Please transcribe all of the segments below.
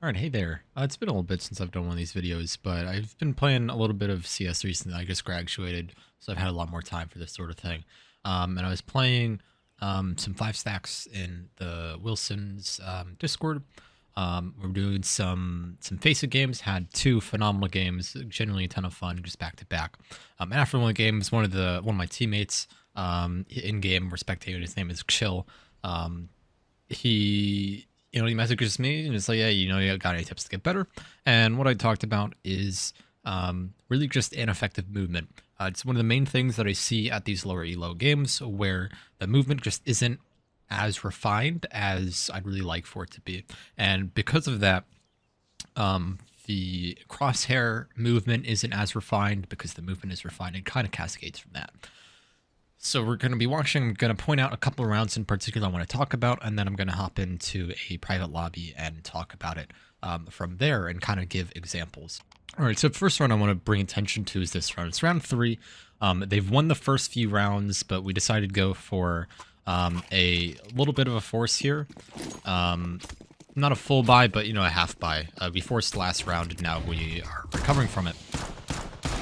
All right, hey there. It's been a little bit since I've done one of these videos, but I've been playing a little bit of CS recently. I just graduated, so I've had a lot more time for this sort of thing. And I was playing some five stacks in the Wilson's Discord. We're doing some FACEIT games. Had two phenomenal games, generally a ton of fun, just back to back. And after one of the games, one of my teammates in game, we're spectating. His name is Chill. He messages me and it's like, yeah, you got any tips to get better? And what I talked about is really just ineffective movement. It's one of the main things that I see at these lower elo games where the movement just isn't as refined as I'd really like for it to be. And because of that, the crosshair movement isn't as refined. Because the movement is refined, it kind of cascades from that. So we're going to be watching. I'm going to point out a couple of rounds in particular I want to talk about, and then I'm going to hop into a private lobby and talk about it from there and kind of give examples. All right, so the first round I want to bring attention to is this round. It's round 3. They've won the first few rounds, but we decided to go for a little bit of a force here. Not a full buy, but, a half buy. We forced the last round, and now we are recovering from it.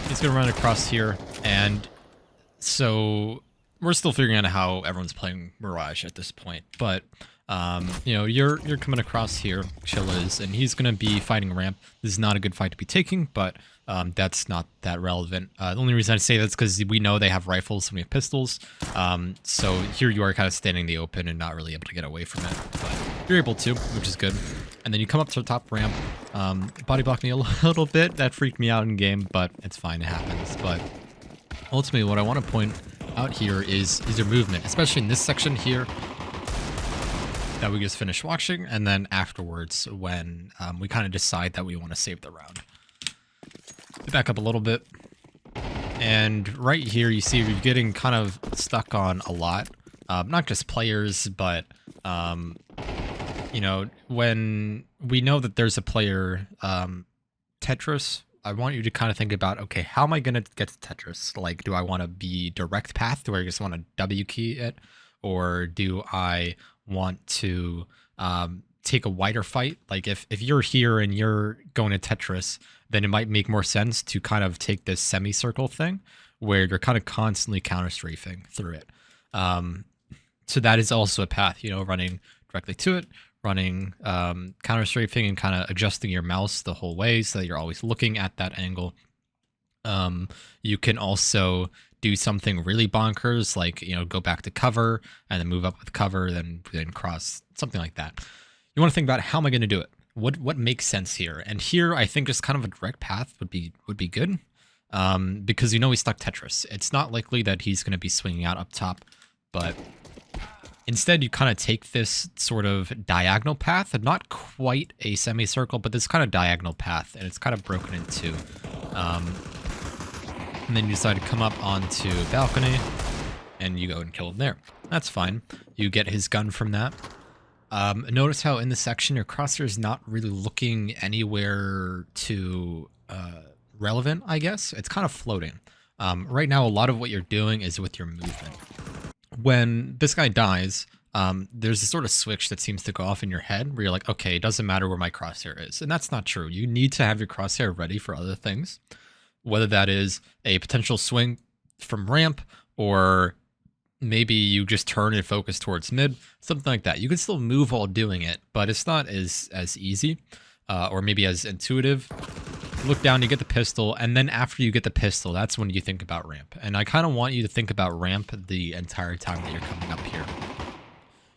He's going to run across here, and so we're still figuring out how everyone's playing Mirage at this point, but you're coming across here, Chill is, and he's gonna be fighting ramp. This is not a good fight to be taking, but that's not that relevant. The only reason I say that's because we know they have rifles and we have pistols. So here you are kind of standing in the open and not really able to get away from it, but you're able to, which is good. And then you come up to the top ramp, body blocked me a little bit. That freaked me out in game, but it's fine, it happens. But ultimately, what I want to point out here is your movement, especially in this section here that we just finished watching, and then afterwards when we kind of decide that we want to save the round. Back up a little bit, and right here you see you're getting kind of stuck on a lot, not just players, but when we know that there's a player, Tetris, I want you to kind of think about, okay, how am I going to get to Tetris? Like, do I want to be direct path where I just want to W key it? Or do I want to take a wider fight? Like, if you're here and you're going to Tetris, then it might make more sense to kind of take this semicircle thing where you're kind of constantly counter-strafing through it. So that is also a path, running directly to it, running counter-strafing and kind of adjusting your mouse the whole way so that you're always looking at that angle. You can also do something really bonkers, like, go back to cover and then move up with cover, then cross, something like that. You want to think about, how am I going to do it? What makes sense here? And here, I think just kind of a direct path would be good, because we stuck Tetris. It's not likely that he's going to be swinging out up top, but instead, you kind of take this sort of diagonal path, and not quite a semicircle, but this kind of diagonal path, and it's kind of broken in two. And then you decide to come up onto balcony, and you go and kill him there. That's fine. You get his gun from that. Notice how in this section, your crosshair is not really looking anywhere too relevant, I guess. It's kind of floating. Right now, a lot of what you're doing is with your movement. When this guy dies, there's a sort of switch that seems to go off in your head where you're like, okay, it doesn't matter where my crosshair is. And that's not true. You need to have your crosshair ready for other things, whether that is a potential swing from ramp, or maybe you just turn and focus towards mid, something like that. You can still move while doing it, but it's not as easy or maybe as intuitive. Look down, you get the pistol, and then after you get the pistol, that's when you think about ramp. And I kind of want you to think about ramp the entire time that you're coming up here.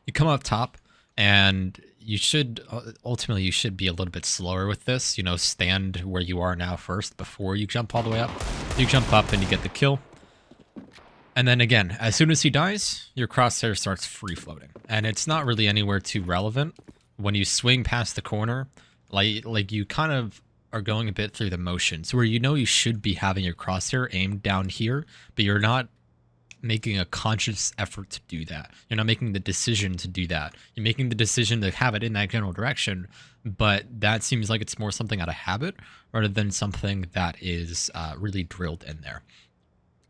You come up top, and you should ultimately be a little bit slower with this. Stand where you are now first before you jump all the way up. You jump up and you get the kill. And then again, as soon as he dies, your crosshair starts free floating, and it's not really anywhere too relevant. When you swing past the corner, like you kind of are going a bit through the motions where you should be having your crosshair aimed down here, but you're not making a conscious effort to do that. You're not making the decision to do that. You're making the decision to have it in that general direction, but that seems like it's more something out of habit rather than something that is really drilled in there.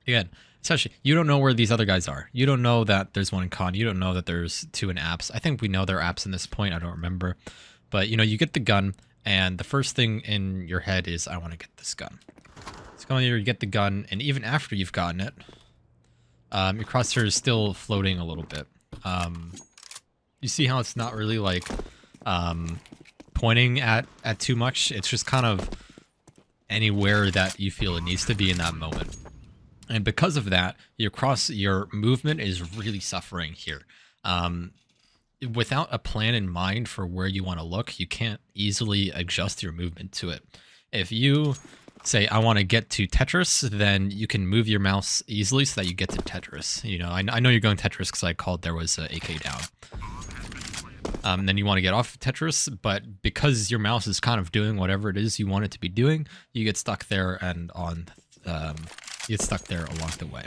Again, especially, you don't know where these other guys are. You don't know that there's one in con. You don't know that there's two in apps. I think we know they're apps in this point. I don't remember. But, you know, you get the gun, and the first thing in your head is, I want to get this gun. So come here, you get the gun, and even after you've gotten it, your crosshair is still floating a little bit. You see how it's not really like pointing at too much. It's just kind of anywhere that you feel it needs to be in that moment. And because of that, your movement is really suffering here. Without a plan in mind for where you want to look, you can't easily adjust your movement to it. If you say, I want to get to Tetris, then you can move your mouse easily so that you get to Tetris. You know, I know you're going Tetris because I called there was a AK down. Then you want to get off of Tetris, but because your mouse is kind of doing whatever it is you want it to be doing, you get stuck there and you get stuck there along the way.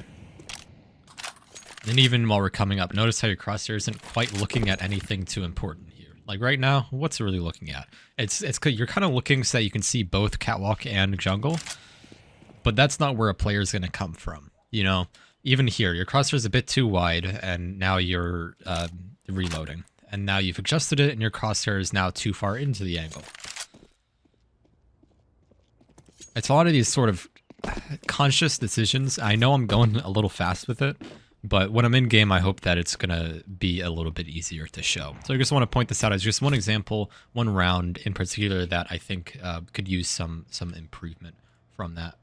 And even while we're coming up, notice how your crosshair isn't quite looking at anything too important here. Like right now, what's it really looking at? It's you're kind of looking so that you can see both catwalk and jungle, but that's not where a player is going to come from. You know, even here, your crosshair is a bit too wide, and now you're reloading. And now you've adjusted it, and your crosshair is now too far into the angle. It's a lot of these sort of conscious decisions. I know I'm going a little fast with it, but when I'm in game, I hope that it's going to be a little bit easier to show. So I just want to point this out as just one example, one round in particular that I think could use some improvement from that.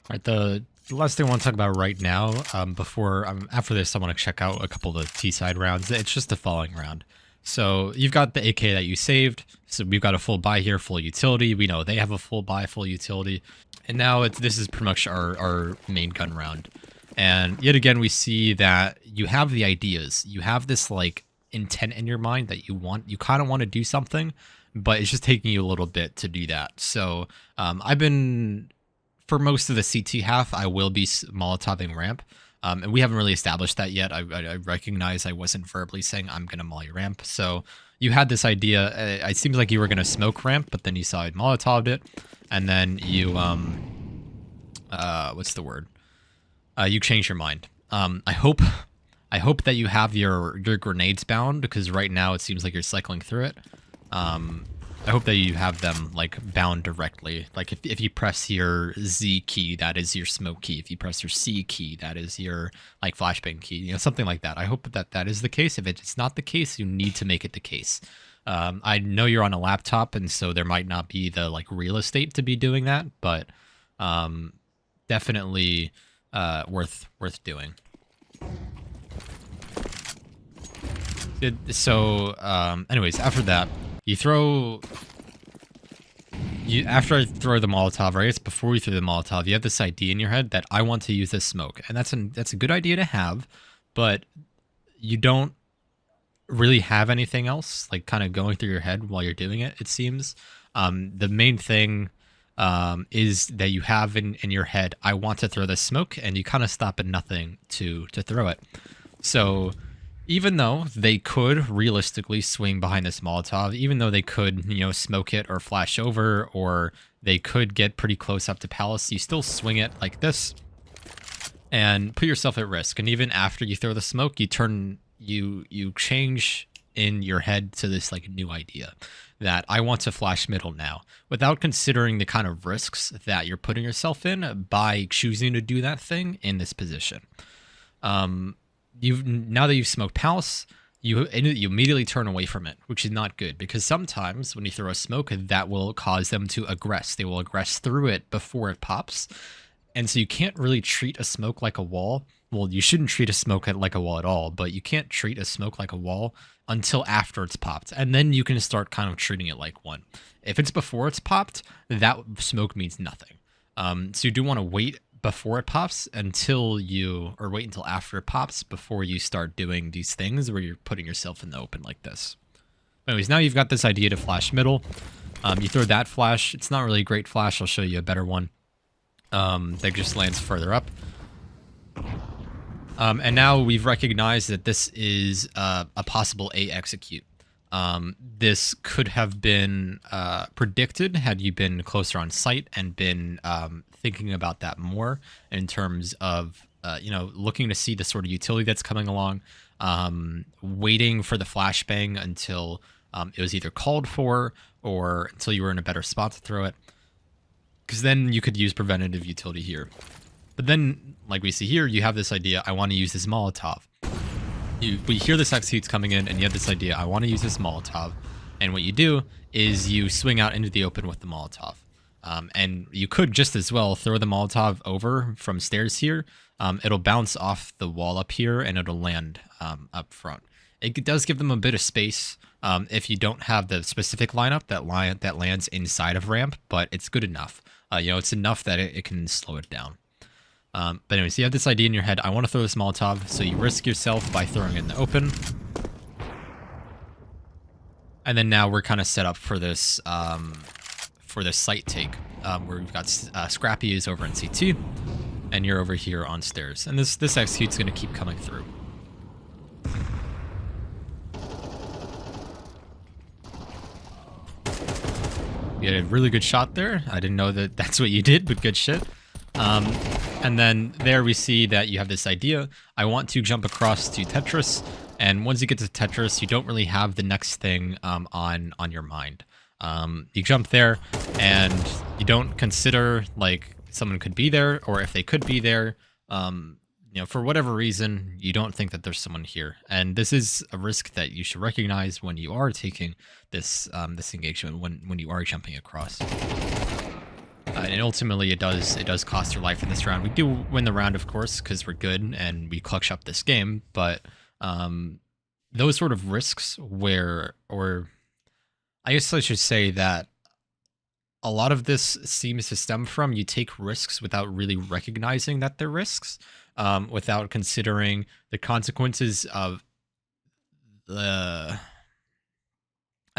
All right, the last thing I want to talk about right now, after this, I want to check out a couple of the T-side rounds. It's just the following round. So you've got the AK that you saved. So we've got a full buy here, full utility. We know they have a full buy, full utility. And now this is pretty much our main gun round. And yet again, we see that you have the ideas. You have this like intent in your mind that you kind of want to do something, but it's just taking you a little bit to do that. So for most of the CT half, I will be Molotoving ramp. And we haven't really established that yet. I recognize I wasn't verbally saying I'm going to molly ramp. So you had this idea. It seems like you were going to smoke ramp, but then you saw I Molotoved it. And then you, what's the word? You changed your mind. I hope that you have your grenades bound, because right now it seems like you're cycling through it. I hope that you have them like bound directly. Like if you press your Z key, that is your smoke key. If you press your C key, that is your like flashbang key. You know, something like that. I hope that is the case. If it's not the case, you need to make it the case. I know you're on a laptop, and so there might not be the like real estate to be doing that, but definitely worth doing. Anyways, after that, after I throw the Molotov, or I guess before you throw the Molotov, you have this idea in your head that I want to use this smoke, and that's a good idea to have, but you don't really have anything else like kind of going through your head while you're doing it. It seems the main thing is that you have in your head, I want to throw this smoke, and you kind of stop at nothing to throw it. So even though they could realistically swing behind this Molotov, even though they could, you know, smoke it or flash over, or they could get pretty close up to Palace, you still swing it like this and put yourself at risk. And even after you throw the smoke, you change in your head to this like new idea that I want to flash middle now, without considering the kind of risks that you're putting yourself in by choosing to do that thing in this position. Now that you've smoked Palace, you immediately turn away from it, which is not good, because sometimes when you throw a smoke, that will cause them to aggress. They will aggress through it before it pops. And so you can't really treat a smoke like a wall. Well, you shouldn't treat a smoke like a wall at all, but you can't treat a smoke like a wall until after it's popped. And then you can start kind of treating it like one. If it's before it's popped, that smoke means nothing. So you do want to wait before it pops wait until after it pops before you start doing these things where you're putting yourself in the open like this. Anyways, now you've got this idea to flash middle. You throw that flash. It's not really a great flash. I'll show you a better one that just lands further up. And now we've recognized that this is a possible A execute. This could have been predicted had you been closer on site and been thinking about that more in terms of, looking to see the sort of utility that's coming along, waiting for the flashbang until it was either called for or until you were in a better spot to throw it. Because then you could use preventative utility here. But then, like we see here, you have this idea, I want to use this Molotov. We hear this execute's coming in, and you have this idea, I want to use this Molotov. And what you do is you swing out into the open with the Molotov. And you could just as well throw the Molotov over from stairs here. It'll bounce off the wall up here, and it'll land up front. It does give them a bit of space if you don't have the specific lineup that lands inside of ramp, but it's good enough. It's enough that it can slow it down. But anyways, you have this idea in your head, I want to throw this Molotov, so you risk yourself by throwing it in the open. And then now we're kind of set up for this site take, where we've got Scrappy is over in CT, and you're over here on stairs. And this execute's going to keep coming through. You had a really good shot there. I didn't know that that's what you did, but good shit. And then there we see that you have this idea. I want to jump across to Tetris. And once you get to Tetris, you don't really have the next thing on your mind. You jump there and you don't consider like someone could be there, or if they could be there, for whatever reason, you don't think that there's someone here. And this is a risk that you should recognize when you are taking this engagement, when you are jumping across. And ultimately, it does cost your life in this round. We do win the round, of course, because we're good and we clutch up this game. But those sort of risks or I guess I should say that a lot of this seems to stem from you take risks without really recognizing that they're risks, without considering the consequences of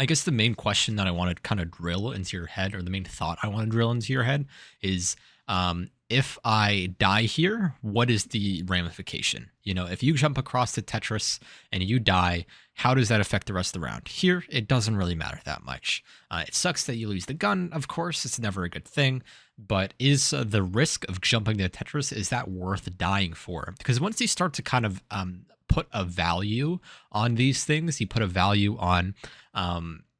I guess the main question that I want to kind of drill into your head, or the main thought I want to drill into your head is, if I die here, what is the ramification? If you jump across the Tetris and you die, how does that affect the rest of the round? Here, it doesn't really matter that much. It sucks that you lose the gun, of course. It's never a good thing. But is the risk of jumping the Tetris, is that worth dying for? Because once you start to kind of put a value on these things, you put a value on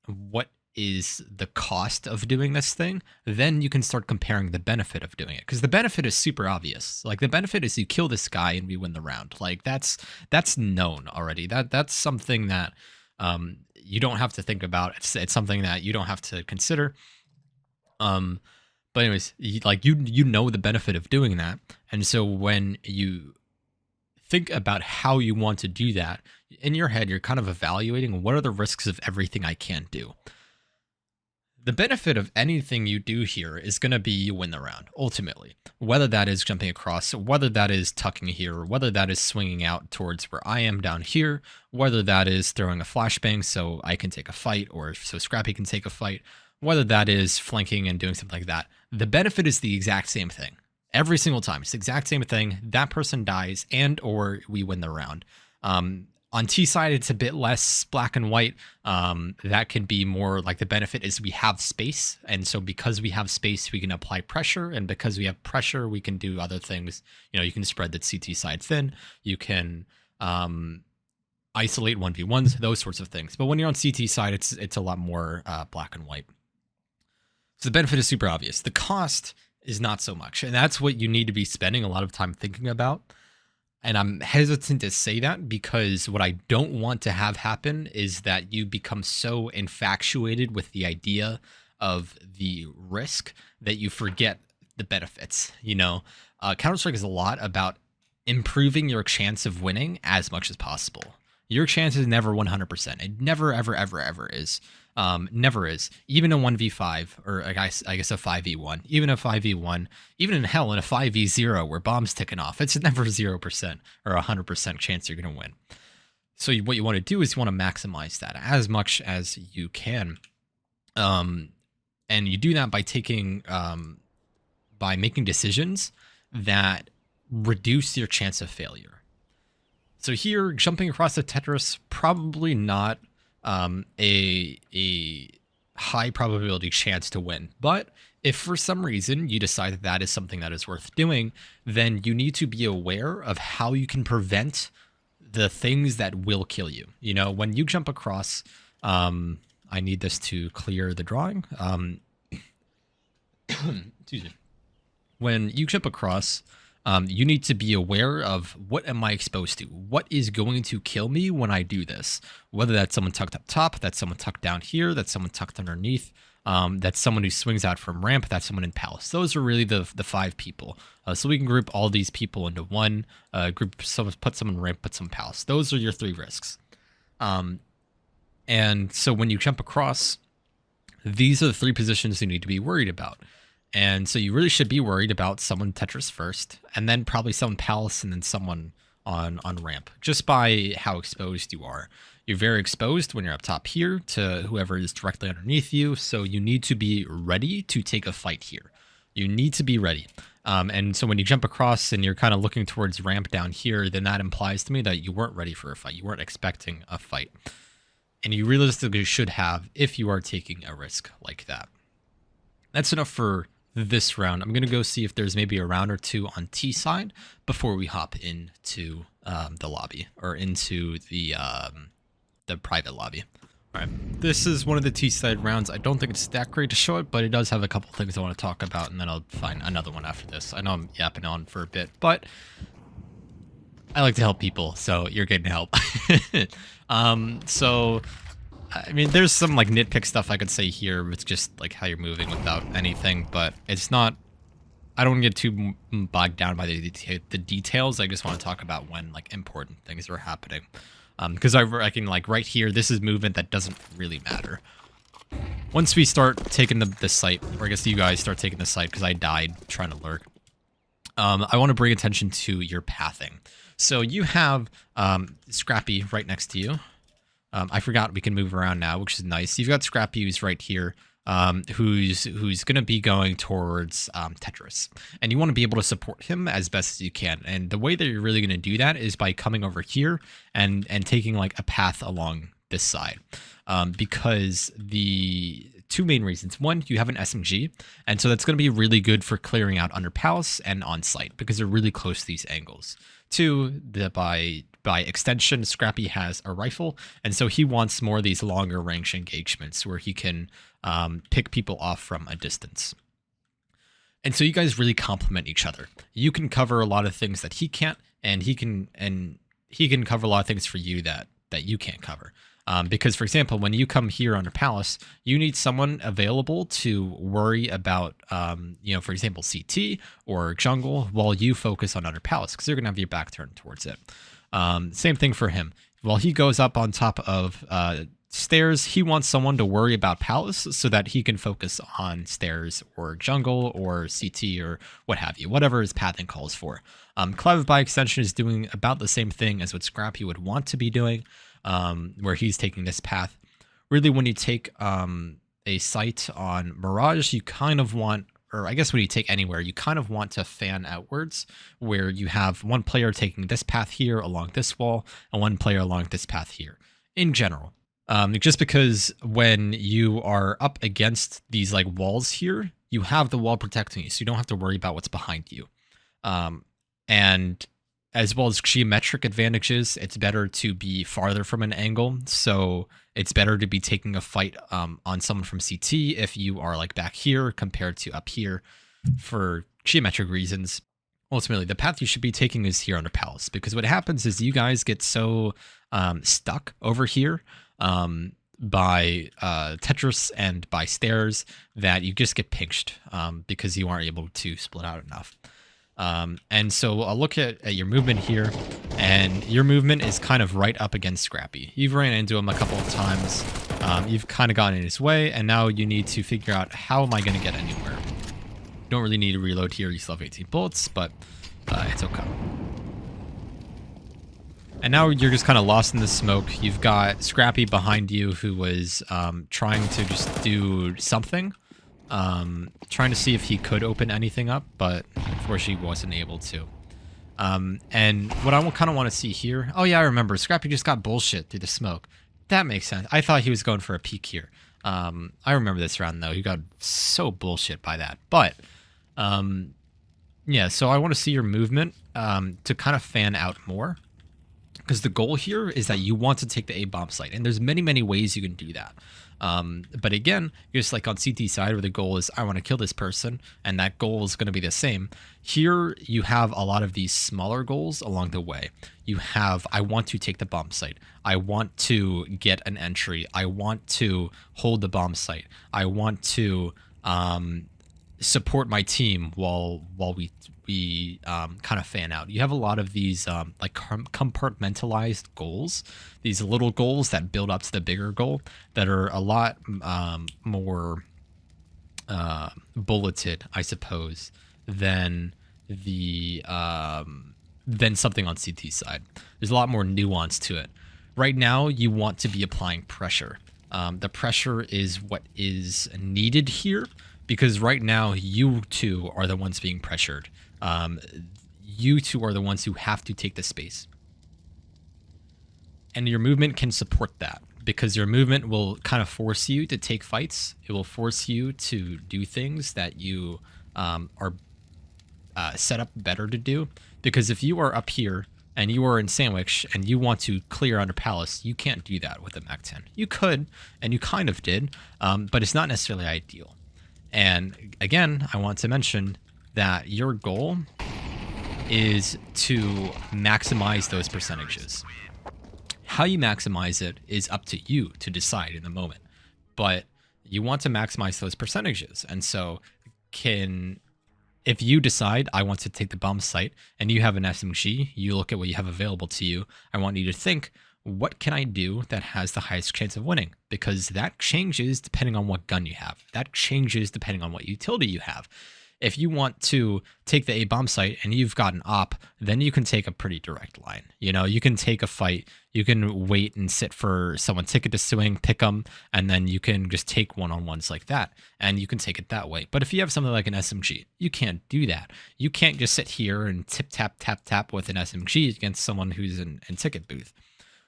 what is the cost of doing this thing, then you can start comparing the benefit of doing it. Because the benefit is super obvious. Like, the benefit is you kill this guy and we win the round. Like, that's known already. That's something that you don't have to think about. It's something that you don't have to consider. But anyways, you know the benefit of doing that. And so when you think about how you want to do that, in your head, you're kind of evaluating what are the risks of everything I can't do. The benefit of anything you do here is going to be you win the round, ultimately. Whether that is jumping across, whether that is tucking here, whether that is swinging out towards where I am down here, whether that is throwing a flashbang so I can take a fight, or so Scrappy can take a fight, whether that is flanking and doing something like that. The benefit is the exact same thing. Every single time. It's the exact same thing. That person dies and or we win the round. On T side, it's a bit less black and white. That can be more like the benefit is we have space. And so because we have space, we can apply pressure. And because we have pressure, we can do other things. You can spread the CT side thin. You can isolate 1v1s, those sorts of things. But when you're on CT side, it's a lot more black and white. So the benefit is super obvious. The cost is not so much. And that's what you need to be spending a lot of time thinking about. And I'm hesitant to say that because what I don't want to have happen is that you become so infatuated with the idea of the risk that you forget the benefits. Counter-Strike is a lot about improving your chance of winning as much as possible. Your chance is never 100%. It never, ever, ever, ever is. Never is. Even a 1v5, or I guess a 5v1, even a 5v1, even in hell in a 5v0 where bombs ticking off, it's never 0% or 100% chance you're going to win. So what you want to do is you want to maximize that as much as you can. And you do that by making decisions that reduce your chance of failure. So here, jumping across the Tetris, probably not a high probability chance to win. But if for some reason you decide that is something that is worth doing, then you need to be aware of how you can prevent the things that will kill you. When you jump across, I need this to clear the drawing. Excuse me. When you jump across, you need to be aware of what am I exposed to? What is going to kill me when I do this? Whether that's someone tucked up top, that's someone tucked down here, that's someone tucked underneath, that's someone who swings out from ramp, that's someone in palace. Those are really the 5 people. So we can group all these people into one group. Put someone in ramp, put someone in palace. Those are your 3 risks. And so when you jump across, these are the 3 positions you need to be worried about. And so you really should be worried about someone Tetris first, and then probably someone Palace, and then someone on ramp, just by how exposed you are. You're very exposed when you're up top here to whoever is directly underneath you, so you need to be ready to take a fight here. You need to be ready. And so when you jump across and you're kind of looking towards ramp down here, then that implies to me that you weren't ready for a fight. You weren't expecting a fight. And you realistically should have if you are taking a risk like that. That's enough for this round. I'm going to go see if there's maybe a round or 2 on T side before we hop into the lobby, or into the private lobby. All right, this is one of the T side rounds. I don't think it's that great to show it, but it does have a couple things I want to talk about, and then I'll find another one after this. I know I'm yapping on for a bit, but I like to help people, so you're getting help. So I mean, there's some like nitpick stuff I could say here with just like how you're moving without anything, but it's not, I don't get too bogged down by the details. I just want to talk about when like important things are happening. Because I reckon like right here, this is movement that doesn't really matter. Once we start taking the site, or I guess you guys start taking the site because I died trying to lurk, I want to bring attention to your pathing. So you have Scrappy right next to you. I forgot we can move around now, which is nice. You've got Scrappy who's right here, who's going to be going towards Tetris. And you want to be able to support him as best as you can. And the way that you're really going to do that is by coming over here and taking like a path along this side. Because the 2 main reasons. 1, you have an SMG, and so that's going to be really good for clearing out under palace and on site because they're really close to these angles. 2, by extension, Scrappy has a rifle, and so he wants more of these longer range engagements where he can pick people off from a distance. And so you guys really complement each other. You can cover a lot of things that he can't, and he can cover a lot of things for you that you can't cover. Because, for example, when you come here under Palace, you need someone available to worry about, for example, CT or jungle while you focus on under Palace, because you're going to have your back turned towards it. Same thing for him. While he goes up on top of stairs, he wants someone to worry about Palace so that he can focus on stairs or jungle or CT or what have you, whatever his pathing calls for. Clev, by extension, is doing about the same thing as what Scrappy would want to be doing. Where he's taking this path. Really, when you take a site on Mirage, you kind of want, or I guess when you take anywhere, you kind of want to fan outwards, where you have one player taking this path here along this wall, and one player along this path here, in general. Just because when you are up against these like walls here, you have the wall protecting you, so you don't have to worry about what's behind you. And as well as geometric advantages, it's better to be farther from an angle. So it's better to be taking a fight on someone from CT if you are like back here compared to up here for geometric reasons. Ultimately, the path you should be taking is here under Palace, because what happens is you guys get so stuck over here by Tetris and by stairs that you just get pinched because you aren't able to split out enough. And so I'll look at your movement here, and your movement is kind of right up against Scrappy. You've ran into him a couple of times. You've kind of gotten in his way, and now you need to figure out, how am I going to get anywhere? You don't really need to reload here. You still have 18 bullets, but it's okay. And now you're just kind of lost in the smoke. You've got Scrappy behind you who was trying to just do something. Trying to see if he could open anything up, but unfortunately wasn't able to. And what I kind of want to see here... Oh yeah, I remember. Scrappy just got bullshit through the smoke. That makes sense. I thought he was going for a peek here. I remember this round, though. He got so bullshit by that. But, yeah, so I want to see your movement to kind of fan out more. Because the goal here is that you want to take the A bomb site, and there's many ways you can do that. But again, just like on CT side, where the goal is I want to kill this person, and that goal is going to be the same. Here you have a lot of these smaller goals along the way. You have I want to take the bomb site. I want to get an entry. I want to hold the bomb site. I want to support my team while we kind of fan out. You have a lot of these like compartmentalized goals, these little goals that build up to the bigger goal that are a lot more bulleted, I suppose, than the than something on CT side. There's a lot more nuance to it. Right now, you want to be applying pressure. The pressure is what is needed here, because right now you two are the ones being pressured. You two are the ones who have to take the space. And your movement can support that, because your movement will kind of force you to take fights. It will force you to do things that you are set up better to do. Because if you are up here and you are in sandwich and you want to clear under palace, you can't do that with a Mach 10. You could, and you kind of did, but it's not necessarily ideal. And again, I want to mention that your goal is to maximize those percentages. How you maximize it is up to you to decide in the moment, but you want to maximize those percentages. And so if you decide I want to take the bomb site and you have an SMG, you look at what you have available to you. I want you to think, what can I do that has the highest chance of winning? Because that changes depending on what gun you have. That changes depending on what utility you have. If you want to take the A bomb site and you've got an op, then you can take a pretty direct line. You know, you can take a fight, you can wait and sit for someone ticket to swing, pick them, and then you can just take one-on-ones like that, and you can take it that way. But if you have something like an SMG, you can't do that. You can't just sit here and tap with an SMG against someone who's in ticket booth.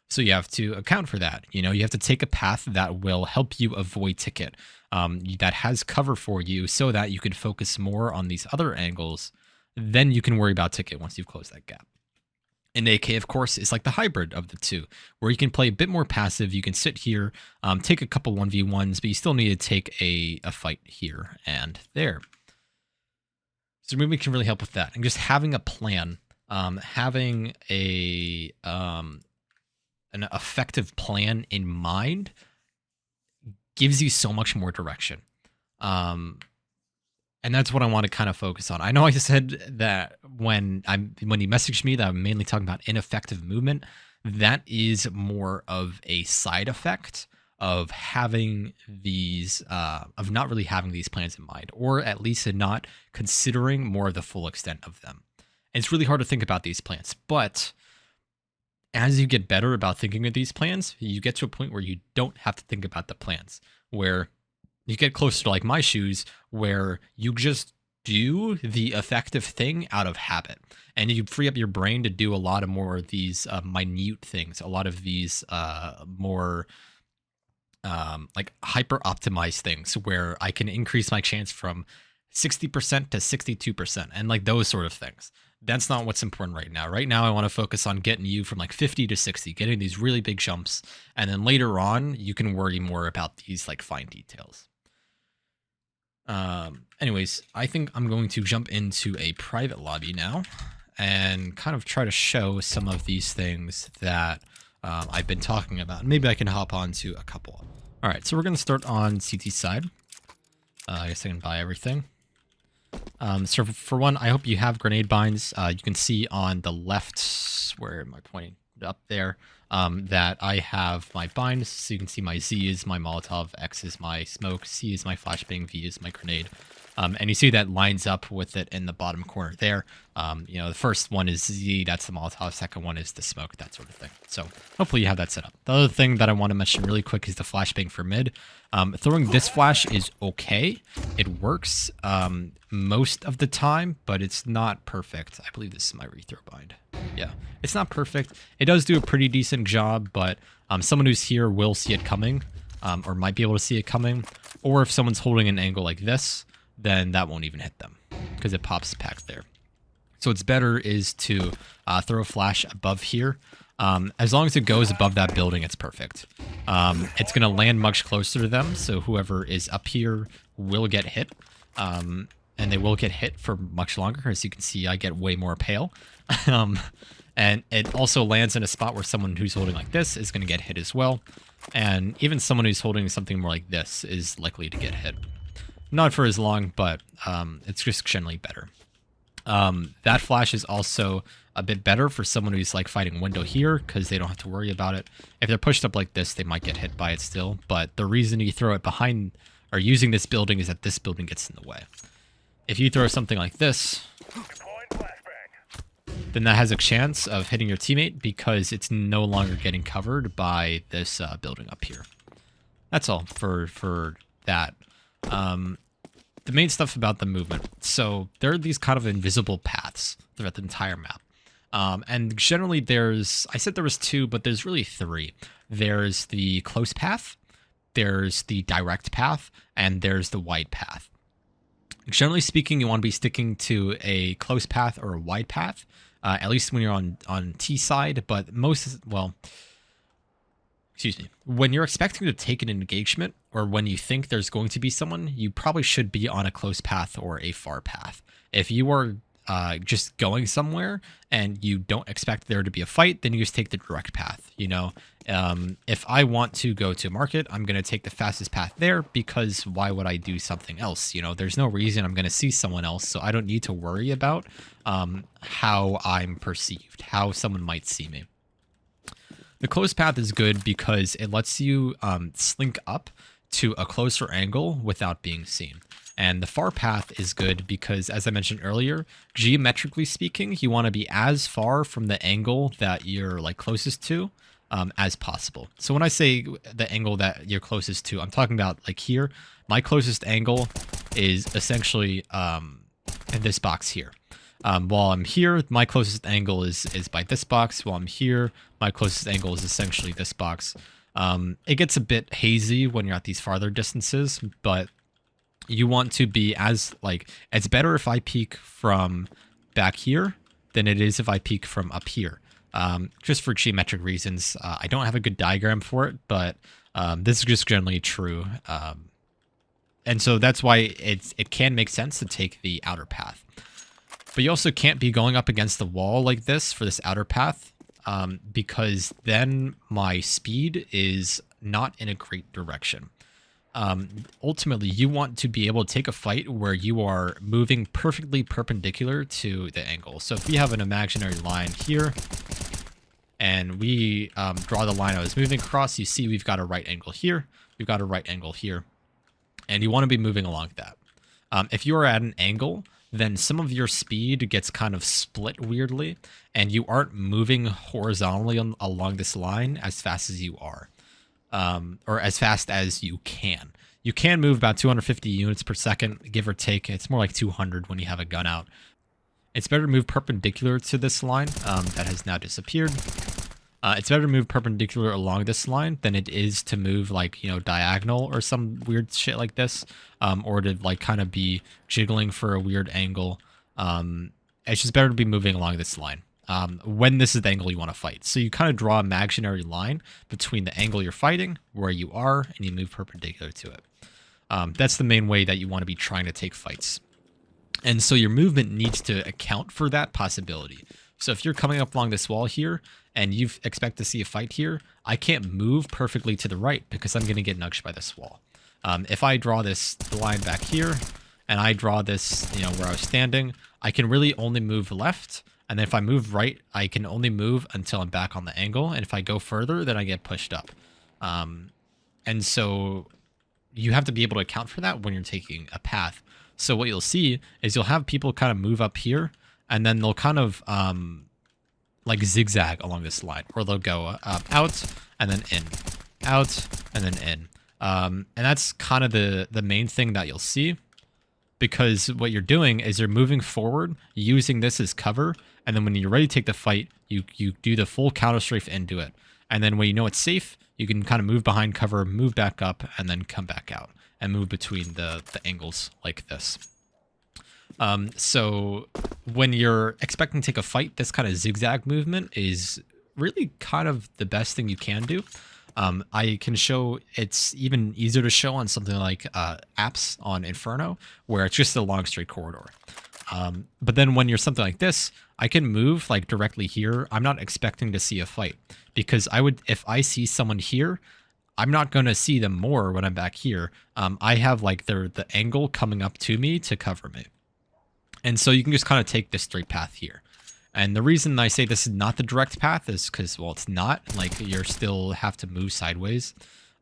So you have to account for that. You know, you have to take a path that will help you avoid ticket, that has cover for you, so that you can focus more on these other angles. Then you can worry about ticket once you've closed that gap. And AK, of course, is like the hybrid of the two, where you can play a bit more passive. You can sit here, take a couple 1v1s, but you still need to take a fight here and there. So movement can really help with that. And just having a plan, having an effective plan in mind gives you so much more direction. And that's what I want to kind of focus on. I know I said that when you messaged me that I'm mainly talking about ineffective movement. That is more of a side effect of having these, of not really having these plans in mind, or at least not considering more of the full extent of them. And it's really hard to think about these plans, but as you get better about thinking of these plans, you get to a point where you don't have to think about the plans, where you get closer to like my shoes, where you just do the effective thing out of habit, and you free up your brain to do a lot of more of these minute things, a lot of these more like hyper optimized things, where I can increase my chance from 60% to 62% and like those sort of things. That's not what's important right now. Right now, I want to focus on getting you from like 50 to 60, getting these really big jumps. And then later on, you can worry more about these like fine details. Anyways, I think I'm going to jump into a private lobby now and kind of try to show some of these things that I've been talking about. Maybe I can hop on to a couple. All right, so we're going to start on CT side. I guess I can buy everything. So for one, I hope you have grenade binds. You can see on the left, where am I pointing? Up there, that I have my binds. So you can see my Z is my Molotov, X is my smoke, C is my flashbang, V is my grenade. And you see that lines up with it in the bottom corner there. You know, the first one is Z, that's the Molotov. Second one is the smoke, that sort of thing. So hopefully you have that set up. The other thing that I want to mention really quick is the flashbang for mid. Throwing this flash is okay. It works most of the time, but it's not perfect. I believe this is my rethrow bind. Yeah, it's not perfect. It does do a pretty decent job, but someone who's here will see it coming, or might be able to see it coming. Or if someone's holding an angle like this, then that won't even hit them because it pops back there. So what's better is to throw a flash above here. As long as it goes above that building, it's perfect. It's going to land much closer to them, so whoever is up here will get hit. And they will get hit for much longer. As you can see, I get way more pale. And it also lands in a spot where someone who's holding like this is going to get hit as well. And even someone who's holding something more like this is likely to get hit. Not for as long, but it's just generally better. That flash is also a bit better for someone who's like fighting window here because they don't have to worry about it. If they're pushed up like this, they might get hit by it still. But the reason you throw it behind or using this building is that this building gets in the way. If you throw something like this, then that has a chance of hitting your teammate because it's no longer getting covered by this building up here. That's all for that. The main stuff about the movement. So there are these kind of invisible paths throughout the entire map. And generally I said there was 2, but there's really 3. There's the close path, there's the direct path, and there's the wide path. Generally speaking, you want to be sticking to a close path or a wide path, at least when you're on T side, but when you're expecting to take an engagement or when you think there's going to be someone, you probably should be on a close path or a far path. If you are just going somewhere and you don't expect there to be a fight, then you just take the direct path. If I want to go to market, I'm going to take the fastest path there because why would I do something else? There's no reason I'm going to see someone else, so I don't need to worry about how I'm perceived, how someone might see me. The close path is good because it lets you slink up to a closer angle without being seen. And the far path is good because, as I mentioned earlier, geometrically speaking, you want to be as far from the angle that you're closest to as possible. So when I say the angle that you're closest to, I'm talking about here. My closest angle is essentially in this box here. While I'm here, my closest angle is by this box. While I'm here, my closest angle is essentially this box. It gets a bit hazy when you're at these farther distances, but you want to be it's better if I peek from back here than it is if I peek from up here. Just for geometric reasons. I don't have a good diagram for it, but this is just generally true. And so that's why it can make sense to take the outer path. But you also can't be going up against the wall like this for this outer path, because then my speed is not in a great direction. Ultimately, you want to be able to take a fight where you are moving perfectly perpendicular to the angle. So if we have an imaginary line here, and we draw the line I was moving across, you see we've got a right angle here, we've got a right angle here, and you want to be moving along that. If you are at an angle, then some of your speed gets kind of split weirdly, and you aren't moving horizontally along this line as fast as you are, or as fast as you can. You can move about 250 units per second, give or take. It's more like 200 when you have a gun out. It's better to move perpendicular to this line that has now disappeared. It's better to move perpendicular along this line than it is to move diagonal or some weird shit like this, or to kind of be jiggling for a weird angle. It's just better to be moving along this line when this is the angle you want to fight. So you kind of draw an imaginary line between the angle you're fighting, where you are, and you move perpendicular to it. That's the main way that you want to be trying to take fights. And so your movement needs to account for that possibility. So if you're coming up along this wall here and you expect to see a fight here, I can't move perfectly to the right because I'm going to get nudged by this wall. If I draw the line back here and I draw this, where I was standing, I can really only move left. And then if I move right, I can only move until I'm back on the angle. And if I go further, then I get pushed up. And so you have to be able to account for that when you're taking a path. So what you'll see is you'll have people kind of move up here, and then they'll kind of zigzag along this line, or they'll go out and then in, out and then in. And that's kind of the main thing that you'll see, because what you're doing is you're moving forward, using this as cover, and then when you're ready to take the fight, you do the full counter strafe into it. And then when you know it's safe, you can kind of move behind cover, move back up, and then come back out and move between the angles like this. So when you're expecting to take a fight, this kind of zigzag movement is really kind of the best thing you can do. I can show it's even easier to show on something like apps on Inferno, where it's just a long straight corridor. But then when you're something like this, I can move like directly here. I'm not expecting to see a fight because if I see someone here, I'm not going to see them more when I'm back here. I have like the angle coming up to me to cover me. And so you can just kind of take this straight path here. And the reason I say this is not the direct path is because, well, it's not. Like, you're still have to move sideways.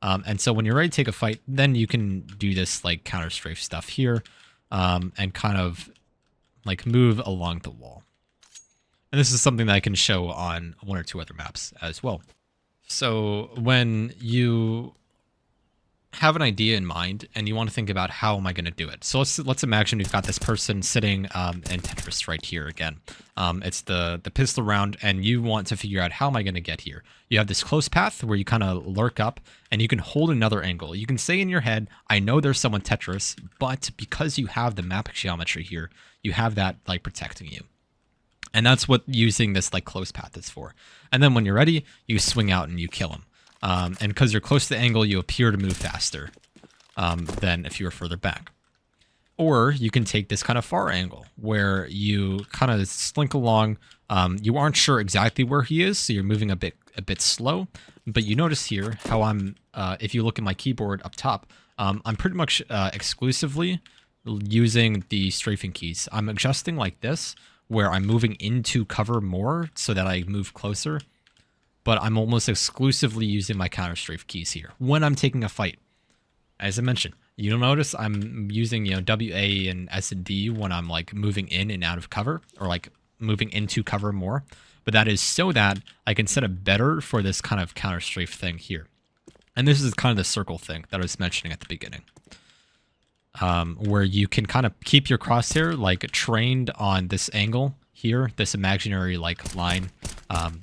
And so when you're ready to take a fight, then you can do this, like, counter strafe stuff here. And kind of, like, move along the wall. And this is something that I can show on one or two other maps as well. So when you have an idea in mind and you want to think about how am I going to do it. So let's imagine we've got this person sitting in Tetris right here again. It's the pistol round and you want to figure out how am I going to get here. You have this close path where you kind of lurk up and you can hold another angle. You can say in your head, I know there's someone Tetris, but because you have the map geometry here, you have that like protecting you. And that's what using this like close path is for. And then when you're ready, you swing out and you kill him. And because you're close to the angle, you appear to move faster than if you were further back. Or you can take this kind of far angle where you kind of slink along. You aren't sure exactly where he is, so you're moving a bit slow. But you notice here how I'm, if you look at my keyboard up top, I'm pretty much exclusively using the strafing keys. I'm adjusting like this, where I'm moving into cover more so that I move closer. But I'm almost exclusively using my counter strafe keys here when I'm taking a fight. As I mentioned, you'll notice I'm using, WA and S and D when I'm like moving in and out of cover or like moving into cover more. But that is so that I can set it better for this kind of counter strafe thing here. And this is kind of the circle thing that I was mentioning at the beginning. Where you can kind of keep your crosshair like trained on this angle here, this imaginary like line.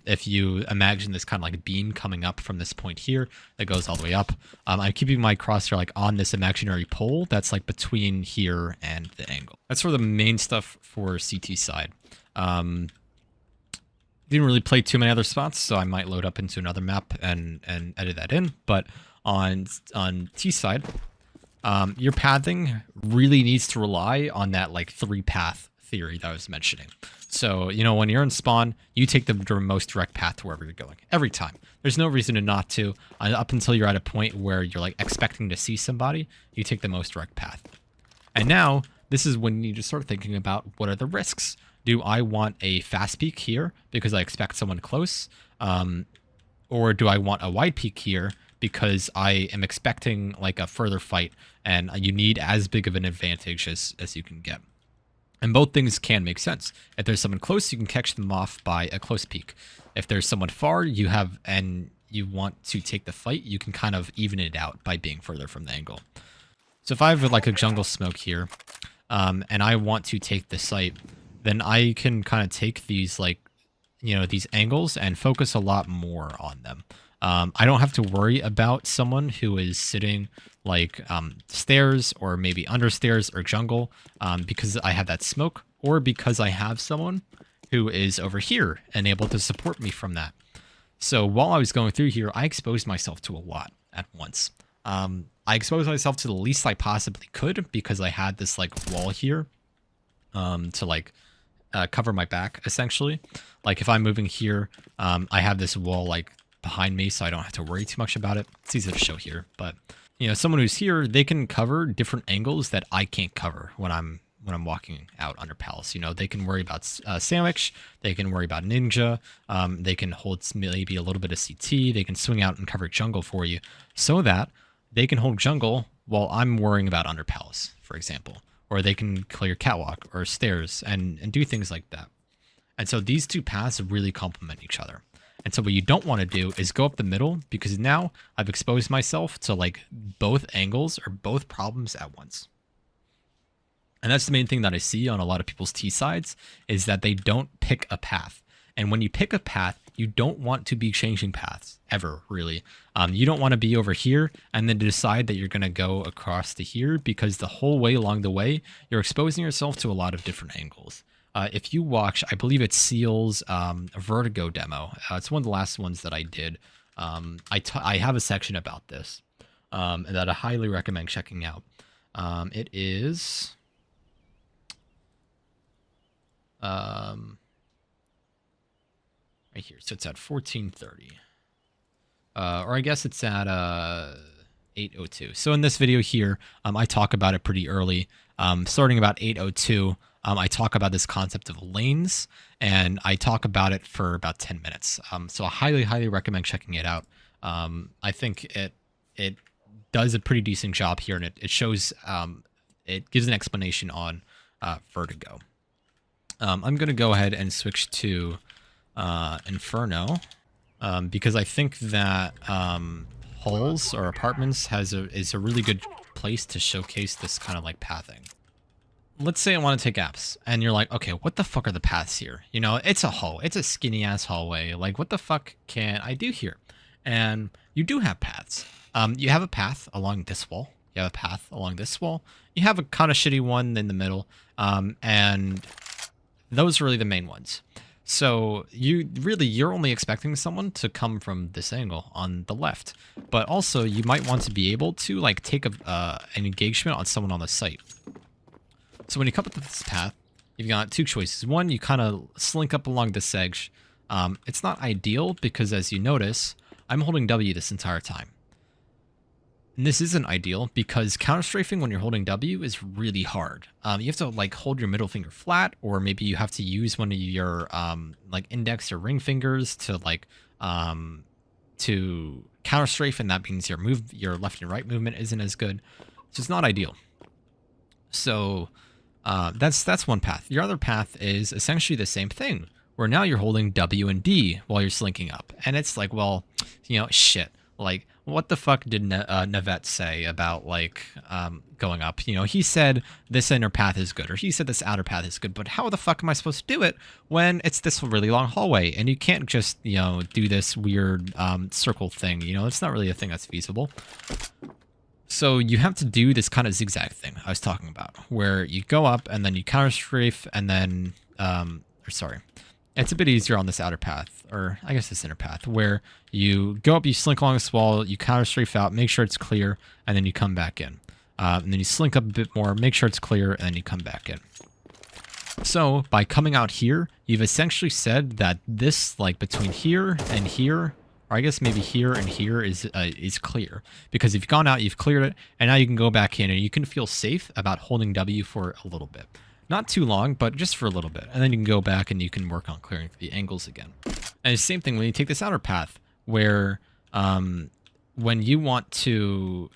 If you imagine this kind of like beam coming up from this point here that goes all the way up, I'm keeping my crosshair like on this imaginary pole that's like between here and the angle. That's for the main stuff for CT side. Didn't really play too many other spots, so I might load up into another map and edit that in. But on T side, your pathing really needs to rely on that like 3-path theory that I was mentioning. So, when you're in spawn, you take the most direct path to wherever you're going every time. There's no reason to not to. Up until you're at a point where you're like expecting to see somebody, you take the most direct path. And now this is when you just start thinking about what are the risks. Do I want a fast peek here because I expect someone close? Or do I want a wide peek here because I am expecting like a further fight and you need as big of an advantage as you can get? And both things can make sense. If there's someone close, you can catch them off by a close peek. If there's someone far, you want to take the fight, you can kind of even it out by being further from the angle. So if I have like a jungle smoke here, and I want to take the site, then I can kind of take these like, these angles and focus a lot more on them. I don't have to worry about someone who is sitting like stairs or maybe under stairs or jungle because I have that smoke, or because I have someone who is over here and able to support me from that. So while I was going through here, I exposed myself to a lot at once. I exposed myself to the least I possibly could because I had this like wall here to like cover my back essentially. Like if I'm moving here, I have this wall like behind me, so I don't have to worry too much about it. It's easy to show here, but someone who's here, they can cover different angles that I can't cover when I'm walking out under palace. They can worry about sandwich, they can worry about ninja, they can hold maybe a little bit of CT, they can swing out and cover jungle for you, so that they can hold jungle while I'm worrying about under palace, for example, or they can clear catwalk or stairs and do things like that. And so these two paths really complement each other. And so what you don't want to do is go up the middle, because now I've exposed myself to like both angles or both problems at once. And that's the main thing that I see on a lot of people's T sides, is that they don't pick a path. And when you pick a path, you don't want to be changing paths ever, really. You don't want to be over here and then decide that you're going to go across to here, because the whole way along the way, you're exposing yourself to a lot of different angles. If you watch, I believe it's Seal's Vertigo demo. It's one of the last ones that I did. I have a section about this that I highly recommend checking out. It is right here. So it's at 1430. Or I guess it's at 8:02. So in this video here, I talk about it pretty early. Starting about 8:02, I talk about this concept of lanes, and I talk about it for about 10 minutes. So I highly recommend checking it out. I think it does a pretty decent job here, and it shows, it gives an explanation on Vertigo. I'm going to go ahead and switch to Inferno, because I think that halls or apartments is a really good place to showcase this kind of like pathing. Let's say I want to take apps, and you're like, okay, what the fuck are the paths here? You know, it's a hall. It's a skinny ass hallway. Like, what the fuck can I do here? And you do have paths. You have a path along this wall. You have a path along this wall. You have a kind of shitty one in the middle. And those are really the main ones. So you're only expecting someone to come from this angle on the left, but also you might want to be able to like take an engagement on someone on the site. So when you come up with this path, you've got two choices. One, you kind of slink up along this edge. It's not ideal because, as you notice, I'm holding W this entire time. And this isn't ideal because counter-strafing when you're holding W is really hard. You have to like hold your middle finger flat, or maybe you have to use one of your like index or ring fingers to like to counter-strafe, and that means your left and right movement isn't as good. So it's not ideal. So that's one path. Your other path is essentially the same thing, where now you're holding W and D while you're slinking up. And it's like, well, you know, shit. Like, what the fuck did Navet say about, like, going up? You know, he said this inner path is good, or he said this outer path is good, but how the fuck am I supposed to do it when it's this really long hallway? And you can't just, you know, do this weird circle thing. You know, it's not really a thing that's feasible. So you have to do this kind of zigzag thing I was talking about, where you go up and then you counter strafe, and then, it's a bit easier on this outer path, or I guess this inner path, where you go up, you slink along this wall, you counter strafe out, make sure it's clear, and then you come back in. And then you slink up a bit more, make sure it's clear, and then you come back in. So by coming out here, you've essentially said that this, like between here and here, or I guess maybe here and here is clear, because if you've gone out, you've cleared it, and now you can go back in, and you can feel safe about holding W for a little bit. Not too long, but just for a little bit. And then you can go back and you can work on clearing the angles again. And it's the same thing when you take this outer path, where when you want to,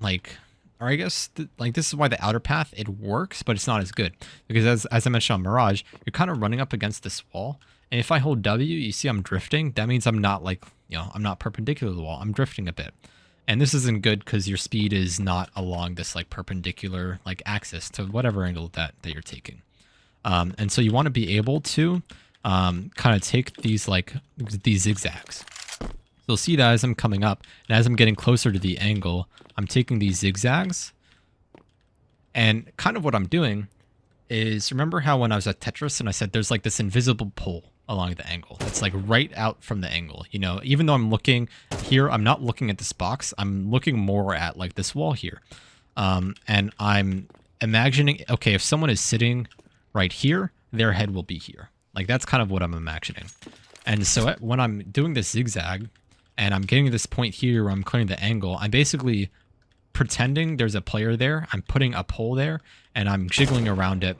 like, or I guess, like, this is why the outer path, it works, but it's not as good. Because as I mentioned on Mirage, you're kind of running up against this wall. And if I hold W, you see I'm drifting. That means I'm not, like, you know, I'm not perpendicular to the wall. I'm drifting a bit. And this isn't good because your speed is not along this like perpendicular like axis to whatever angle that you're taking. And so you want to be able to kind of take these zigzags. So you'll see that as I'm coming up and as I'm getting closer to the angle, I'm taking these zigzags. And kind of what I'm doing is, remember how when I was at Tetris and I said there's like this invisible pole along the angle. It's like right out from the angle. You know, even though I'm looking here, I'm not looking at this box. I'm looking more at like this wall here. And I'm imagining, okay, if someone is sitting right here, their head will be here. Like that's kind of what I'm imagining. And so when I'm doing this zigzag and I'm getting to this point here where I'm clearing the angle, I'm basically pretending there's a player there. I'm putting a pole there and I'm jiggling around it.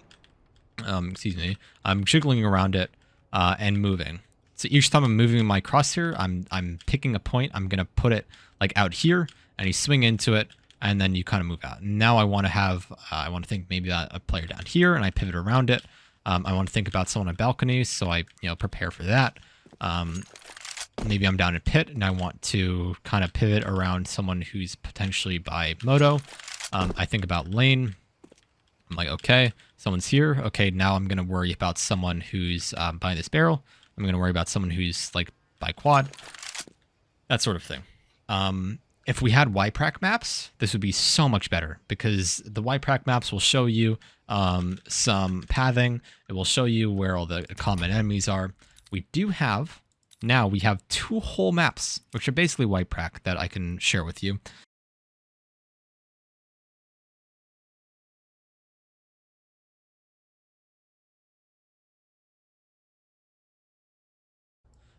I'm jiggling around it and moving. So each time I'm moving my crosshair, I'm picking a point. I'm gonna put it like out here, and you swing into it, and then you kind of move out. Now I want to have, I want to think maybe a player down here, and I pivot around it. I want to think about someone on balconies, so I prepare for that. Maybe I'm down in pit, and I want to kind of pivot around someone who's potentially by moto. I think about lane. I'm like, okay, someone's here. Okay, now I'm going to worry about someone who's by this barrel. I'm going to worry about someone who's like by quad. That sort of thing. if we had YPRAC maps, this would be so much better because the YPRAC maps will show you some pathing. It will show you where all the common enemies are. We have 2 whole maps, which are basically YPRAC that I can share with you.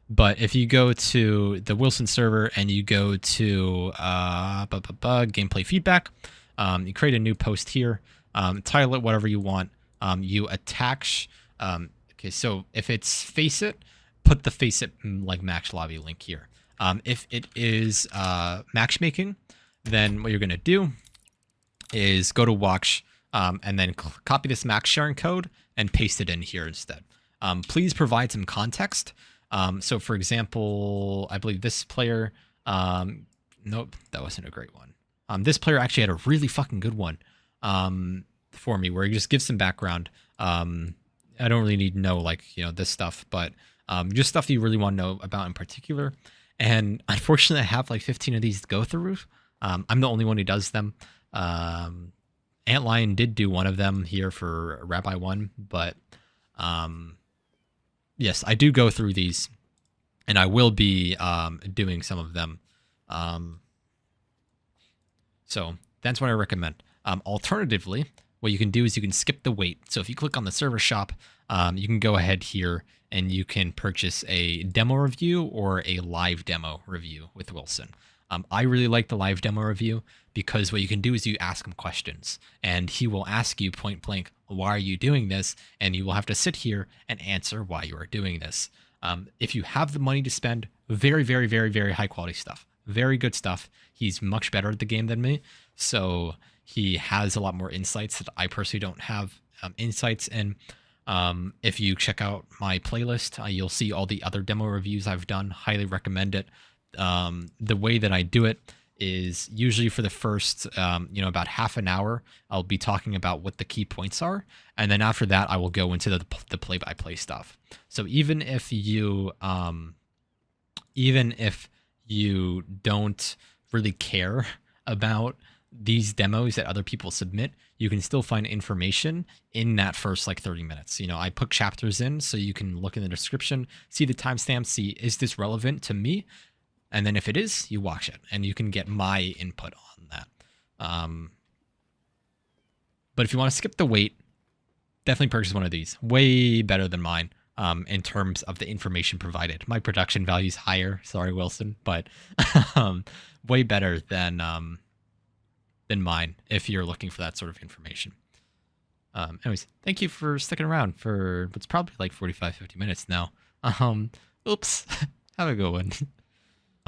But if you go to the Wilson server and you go to gameplay feedback, you create a new post here, title it whatever you want. You attach. Okay, so if it's Faceit, put the Faceit like Max Lobby link here. If it is matchmaking, then what you're gonna do is go to watch and then copy this max sharing code and paste it in here instead. Please provide some context. So for example, I believe this player, nope, that wasn't a great one. This player actually had a really fucking good one for me where he just gives some background. I don't really need to know like, this stuff, but just stuff that you really want to know about in particular. And unfortunately, I have like 15 of these to go through. I'm the only one who does them. Antlion did do one of them here for Rabbi 1, but yes, I do go through these, and I will be doing some of them. So that's what I recommend. Alternatively, what you can do is you can skip the wait. So if you click on the server shop, you can go ahead here and you can purchase a demo review or a live demo review with Wilson. I really like the live demo review because what you can do is you ask him questions and he will ask you point blank, why are you doing this? And you will have to sit here and answer why you are doing this. If you have the money to spend, very, very, very, very high quality stuff, very good stuff. He's much better at the game than me. So he has a lot more insights that I personally don't have insights in. If you check out my playlist, you'll see all the other demo reviews I've done. Highly recommend it. The way that I do it is usually for the first, about half an hour, I'll be talking about what the key points are. And then after that, I will go into the play-by-play stuff. So even if you don't really care about these demos that other people submit, you can still find information in that first 30 minutes. I put chapters in so you can look in the description, see the timestamp, see, is this relevant to me? And then if it is, you watch it and you can get my input on that. But if you want to skip the wait, definitely purchase one of these. Way better than mine in terms of the information provided. My production value is higher. Sorry, Wilson, but way better than mine if you're looking for that sort of information. Anyways, thank you for sticking around for what's probably 45, 50 minutes now. Oops. Have a good one.